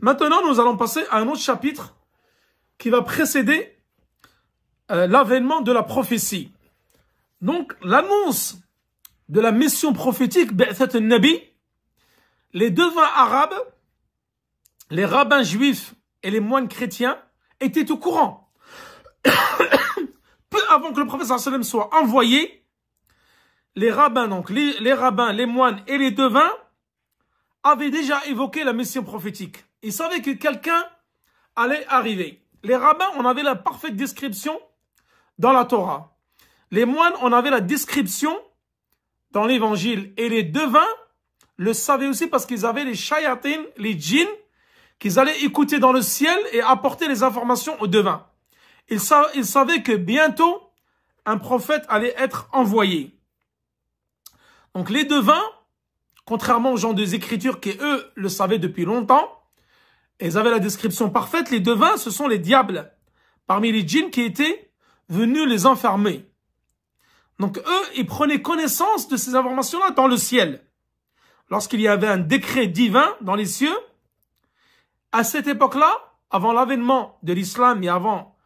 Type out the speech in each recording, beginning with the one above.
Maintenant, nous allons passer à un autre chapitre qui va précéder l'avènement de la prophétie. Donc, l'annonce de la mission prophétique, Ba'that al-Nabi, les devins arabes, les rabbins juifs et les moines chrétiens étaient au courant. Peu avant que le prophète sallallahu alayhi wa sallam soit envoyé, les rabbins, donc les rabbins, les moines et les devins avaient déjà évoqué la mission prophétique. Ils savaient que quelqu'un allait arriver. Les rabbins, on avait la parfaite description dans la Torah. Les moines, on avait la description dans l'évangile. Et les devins le savaient aussi parce qu'ils avaient les shayatins, les djinns, qu'ils allaient écouter dans le ciel et apporter les informations aux devins. Ils savaient que bientôt, un prophète allait être envoyé. Donc les devins, contrairement aux gens des Écritures qui, eux, le savaient depuis longtemps, ils avaient la description parfaite, les devins, ce sont les diables, parmi les djinns qui étaient venus les enfermer. Donc eux, ils prenaient connaissance de ces informations-là dans le ciel. Lorsqu'il y avait un décret divin dans les cieux, à cette époque-là, avant l'avènement de l'islam et avant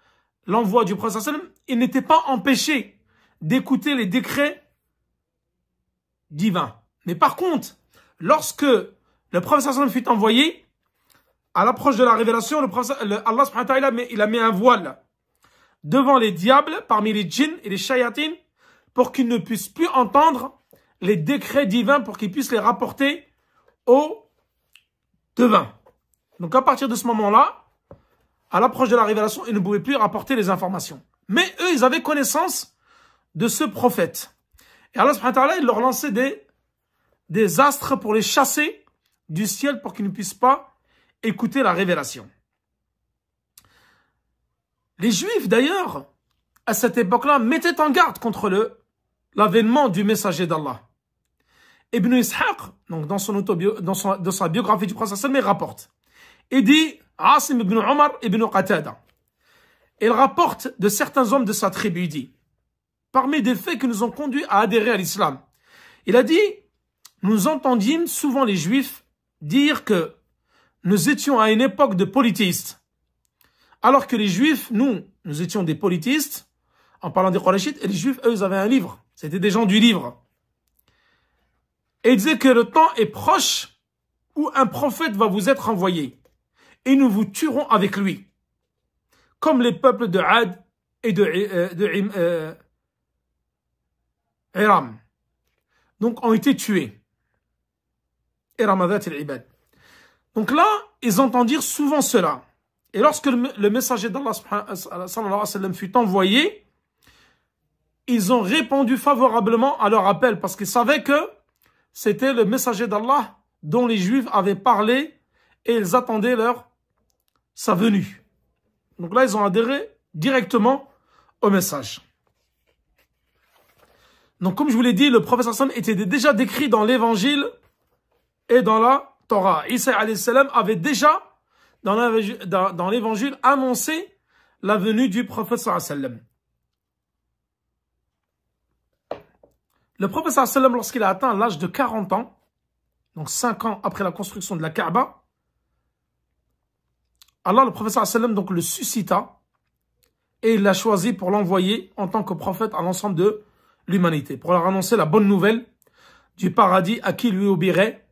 l'envoi du prophète sallallahu alayhi wa sallam, ils n'étaient pas empêchés d'écouter les décrets divins. Mais par contre, lorsque le prophète sallallahu alayhi wa sallam fut envoyé, à l'approche de la révélation, Allah subhanahu wa ta'ala, il a mis un voile devant les diables, parmi les djinns et les shayatines, pour qu'ils ne puissent plus entendre les décrets divins, pour qu'ils puissent les rapporter aux devins. Donc à partir de ce moment-là, à l'approche de la révélation, ils ne pouvaient plus rapporter les informations. Mais eux, ils avaient connaissance de ce prophète. Et Allah subhanahu wa ta'ala, il leur lançait des astres pour les chasser du ciel pour qu'ils ne puissent pas écouter la révélation. Les Juifs, d'ailleurs, à cette époque-là, mettaient en garde contre l'avènement du messager d'Allah. Ibn Ishaq, donc dans sa biographie du prophète sallallahu rapporte. Il dit, Asim ibn Omar ibn Qatada. Il rapporte de certains hommes de sa tribu, il dit, parmi des faits qui nous ont conduits à adhérer à l'islam. Il a dit, nous entendîmes souvent les Juifs dire que nous étions à une époque de polythéistes. Alors que les Juifs, nous étions des polythéistes, en parlant des Qurayshites, et les Juifs, eux, ils avaient un livre. C'était des gens du livre. Et ils disaient que le temps est proche où un prophète va vous être envoyé. Et nous vous tuerons avec lui. Comme les peuples de Ad et de Iram. Donc, ont été tués. Iramadat al-Ibad. Donc là, ils entendirent souvent cela. Et lorsque le messager d'Allah sallallahu alayhi wa sallam fut envoyé, ils ont répondu favorablement à leur appel parce qu'ils savaient que c'était le messager d'Allah dont les Juifs avaient parlé et ils attendaient sa venue. Donc là, ils ont adhéré directement au message. Donc comme je vous l'ai dit, le prophète sallallahu alayhi wa sallam était déjà décrit dans l'évangile et dans la Torah. Isa alayhi salam avait déjà dans l'évangile annoncé la venue du prophète sallallahu alayhi wa sallam. Le prophète sallallahu alayhi wa sallam, lorsqu'il a atteint l'âge de 40 ans, donc 5 ans après la construction de la Kaaba, Allah, le prophète sallallahu alayhi wa sallam, donc le suscita et il l'a choisi pour l'envoyer en tant que prophète à l'ensemble de l'humanité, pour leur annoncer la bonne nouvelle du paradis à qui lui obéirait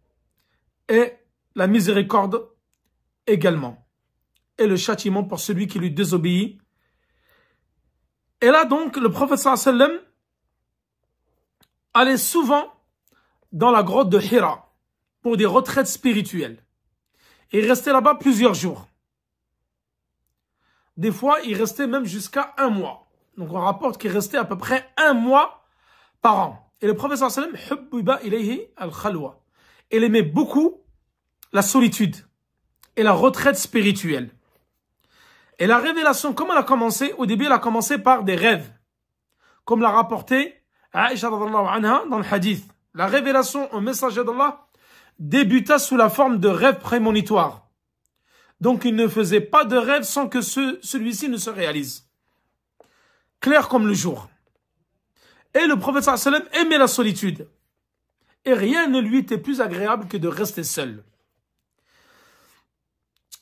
et la miséricorde également. Et le châtiment pour celui qui lui désobéit. Et là donc, le prophète sallallahu alayhi wa sallam allait souvent dans la grotte de Hira pour des retraites spirituelles. Et il restait là-bas plusieurs jours. Des fois, il restait même jusqu'à 1 mois. Donc on rapporte qu'il restait à peu près 1 mois par an. Et le prophète sallallahu alayhi wa sallam, hubbiba ilayhi al-khalwa. Il aimait beaucoup la solitude et la retraite spirituelle. Et la révélation, comment elle a commencé? Au début, elle a commencé par des rêves. Comme l'a rapporté Aïcha radhiyallahu anha dans le hadith. La révélation au messager d'Allah débuta sous la forme de rêves prémonitoires. Donc il ne faisait pas de rêve sans que celui-ci ne se réalise. Clair comme le jour. Et le prophète sallallahu alayhi wa sallam aimait la solitude. Et rien ne lui était plus agréable que de rester seul.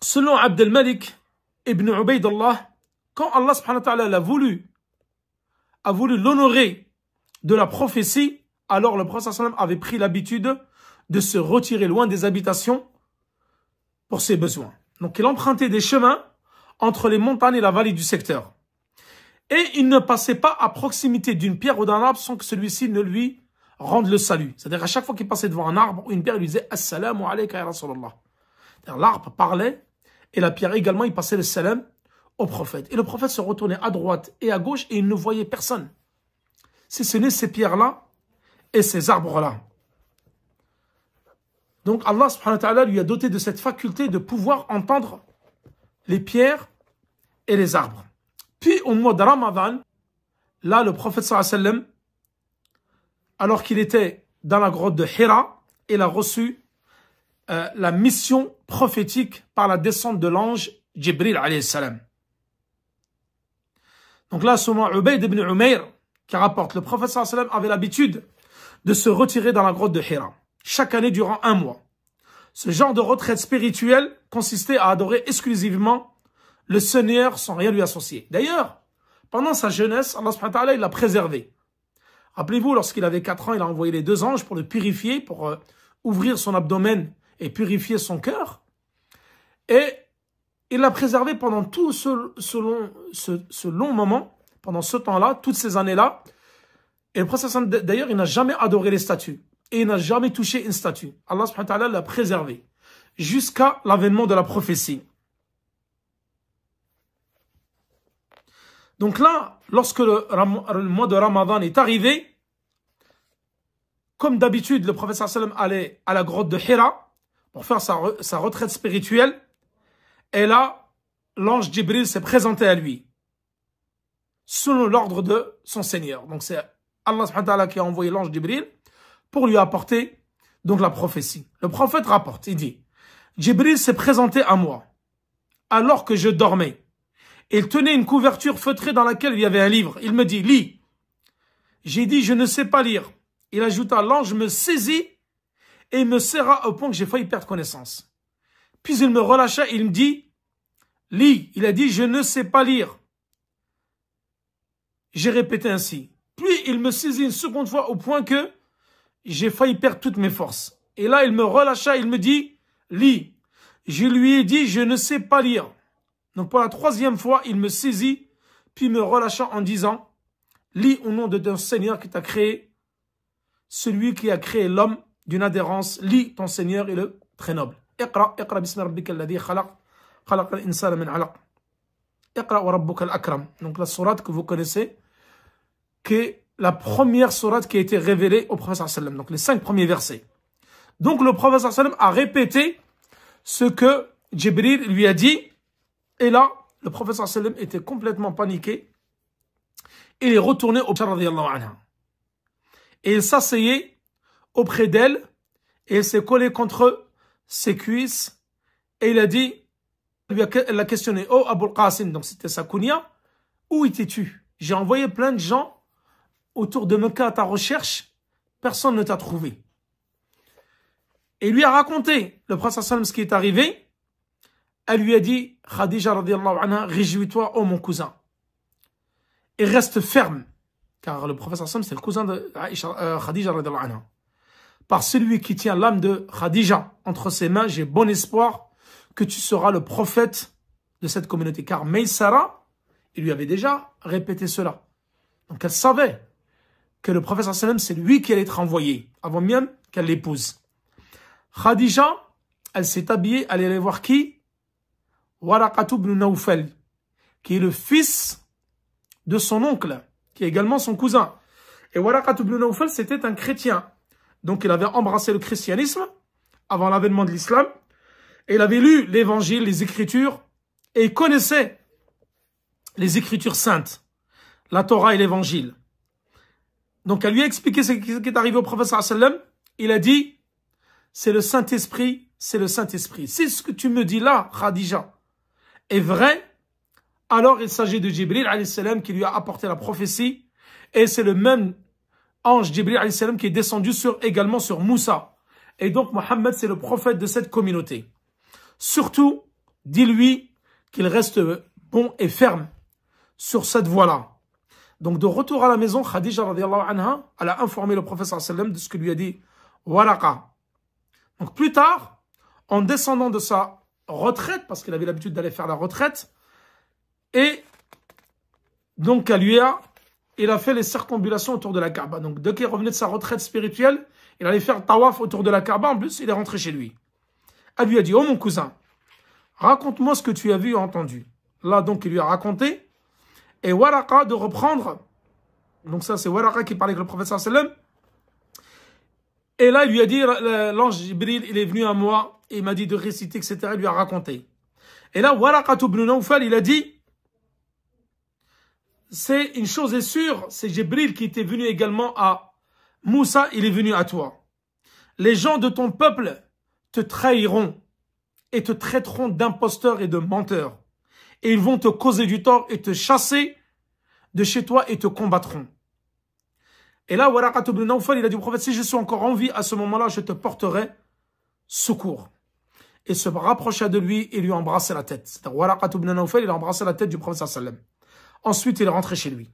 selon Abdel Malik ibn Ubaydallah, quand Allah subhanahu wa ta'ala a voulu l'honorer de la prophétie, alors le prophète sallam avait pris l'habitude de se retirer loin des habitations pour ses besoins. Donc il empruntait des chemins entre les montagnes et la vallée du secteur. Et il ne passait pas à proximité d'une pierre ou d'un arbre sans que celui-ci ne lui rende le salut. C'est-à-dire à chaque fois qu'il passait devant un arbre ou une pierre, il lui disait « Assalamu alayka ya Rasulallah ». L'arbre parlait et la pierre également, il passait le salam au prophète. Et le prophète se retournait à droite et à gauche et il ne voyait personne. Si ce n'est ces pierres-là et ces arbres-là. Donc Allah subhanahu wa ta'ala lui a doté de cette faculté de pouvoir entendre les pierres et les arbres. Puis au mois de Ramadan, là le prophète sallallahu alayhi wa sallam, alors qu'il était dans la grotte de Hira, il a reçu la mission prophétique par la descente de l'ange Jibril alayhi salam. Donc là, selon Ubayd ibn Umayr, qui rapporte, le prophète sallallahu alayhi wa sallam avait l'habitude de se retirer dans la grotte de Hira, chaque année durant 1 mois. Ce genre de retraite spirituelle consistait à adorer exclusivement le Seigneur sans rien lui associer. D'ailleurs, pendant sa jeunesse, Allah subhanahu wa ta'ala, il l'a préservé. Rappelez-vous, lorsqu'il avait 4 ans, il a envoyé les 2 anges pour le purifier, pour ouvrir son abdomen et purifier son cœur. Et il l'a préservé pendant tout ce long moment, pendant ce temps-là, toutes ces années-là. Et le prophète, d'ailleurs, il n'a jamais adoré les statues. Et il n'a jamais touché une statue. Allah subhanahu wa ta'ala l'a préservé jusqu'à l'avènement de la prophétie. Donc là, lorsque le mois de Ramadan est arrivé, comme d'habitude, le prophète sallallahu alayhi wa sallam allait à la grotte de Hira pour faire sa retraite spirituelle. Et là, l'ange Jibril s'est présenté à lui, selon l'ordre de son Seigneur. Donc c'est Allah subhanahu wa ta'ala qui a envoyé l'ange Jibril pour lui apporter donc la prophétie. Le prophète rapporte, il dit, Jibril s'est présenté à moi alors que je dormais. Il tenait une couverture feutrée dans laquelle il y avait un livre. Il me dit, lis. J'ai dit, je ne sais pas lire. Il ajouta, l'ange me saisit et me serra au point que j'ai failli perdre connaissance. Puis il me relâcha et il me dit, lis. Il a dit, je ne sais pas lire. J'ai répété ainsi. Puis il me saisit une seconde fois au point que j'ai failli perdre toutes mes forces. Et là, il me relâcha, il me dit, lis. Je lui ai dit, je ne sais pas lire. Donc pour la 3e fois, il me saisit, puis me relâcha en disant, lis au nom de ton Seigneur qui t'a créé, celui qui a créé l'homme d'une adhérence, lis ton Seigneur est le très noble. Iqra bismi rabbika alladhi khalaq, khalaq al-insana min alaq. Iqra wa rabbuka al-akram. Donc la sourate que vous connaissez, qui est la première sourate qui a été révélée au prophète sallallahu alayhi wa sallam. Donc les 5 premiers versets. Donc le prophète sallallahu alayhi wa sallam a répété ce que Jibril lui a dit. Et là, le prophète sallallahu alayhi wa sallam était complètement paniqué. Il est retourné au prophète radiyallahu anha. Et il s'asseyait auprès d'elle. Et il s'est collé contre ses cuisses. Et il a dit, elle l'a questionné, oh Abul Qasim, donc c'était sa kunya, où étais-tu? J'ai envoyé plein de gens autour de Mecca à ta recherche, personne ne t'a trouvé. Et il lui a raconté, le prophète sallallahu alayhi wa sallam, ce qui est arrivé. Elle lui a dit, Khadija radiyallahu anha, réjouis-toi, oh mon cousin. Et reste ferme. Car le prophète sallallahu alayhi wa sallam, c'est le cousin de Khadija radiyallahu anha. Par celui qui tient l'âme de Khadija entre ses mains, j'ai bon espoir que tu seras le prophète de cette communauté. Car Maysara, il lui avait déjà répété cela. Donc elle savait que le prophète sallallahu alayhi wa sallam, c'est lui qui allait être envoyé, avant même qu'elle l'épouse. Khadija, elle s'est habillée, elle allait voir qui? Waraqat ibn Nawfal, qui est le fils de son oncle, qui est également son cousin. Et Waraqat ibn Nawfal, c'était un chrétien. Donc il avait embrassé le christianisme avant l'avènement de l'islam. Et il avait lu l'évangile, les écritures, et il connaissait les écritures saintes, la Torah et l'évangile. Donc elle lui a expliqué ce qui est arrivé au prophète sallallahu alayhi wa sallam. Il a dit, c'est le Saint-Esprit, c'est le Saint-Esprit. Si ce que tu me dis là, Khadija, est vrai, alors il s'agit de Jibril alayhi salam qui lui a apporté la prophétie. Et c'est le même ange Jibril alayhi salam qui est descendu également sur Moussa. Et donc Mohammed, c'est le prophète de cette communauté. Surtout dis-lui qu'il reste bon et ferme sur cette voie-là. Donc de retour à la maison, Khadija radiallahu anha, elle a informé le prophète sallallahu alayhi wa sallam de ce que lui a dit Waraqa. Donc plus tard, en descendant de sa retraite, parce qu'il avait l'habitude d'aller faire la retraite, et donc il a fait les circonambulations autour de la Kaaba. Donc dès qu'il revenait de sa retraite spirituelle, il allait faire tawaf autour de la Kaaba, en plus il est rentré chez lui. Elle lui a dit, oh mon cousin, raconte-moi ce que tu as vu et entendu. Là donc il lui a raconté, et Waraqa de reprendre, donc ça c'est Waraqa qui parlait avec le prophète sallallahu alayhi wa sallam, et là il lui a dit, l'ange Jibril il est venu à moi, et il m'a dit de réciter, etc. Il lui a raconté. Et là Waraqa ibn Nawfal il a dit, c'est une chose est sûre, c'est Jibril qui était venu également à Moussa, il est venu à toi. Les gens de ton peuple te trahiront et te traiteront d'imposteur et de menteur. Et ils vont te causer du tort et te chasser de chez toi et te combattront. Et là, Waraqa ibn Nawfal, il a dit au prophète, si je suis encore en vie, à ce moment-là, je te porterai secours. Et se rapprocha de lui et lui embrassa la tête. C'est-à-dire, Waraqa ibn Nawfal, il a embrassé la tête du prophète sallallahu alayhi wa sallam. Ensuite, il est rentré chez lui.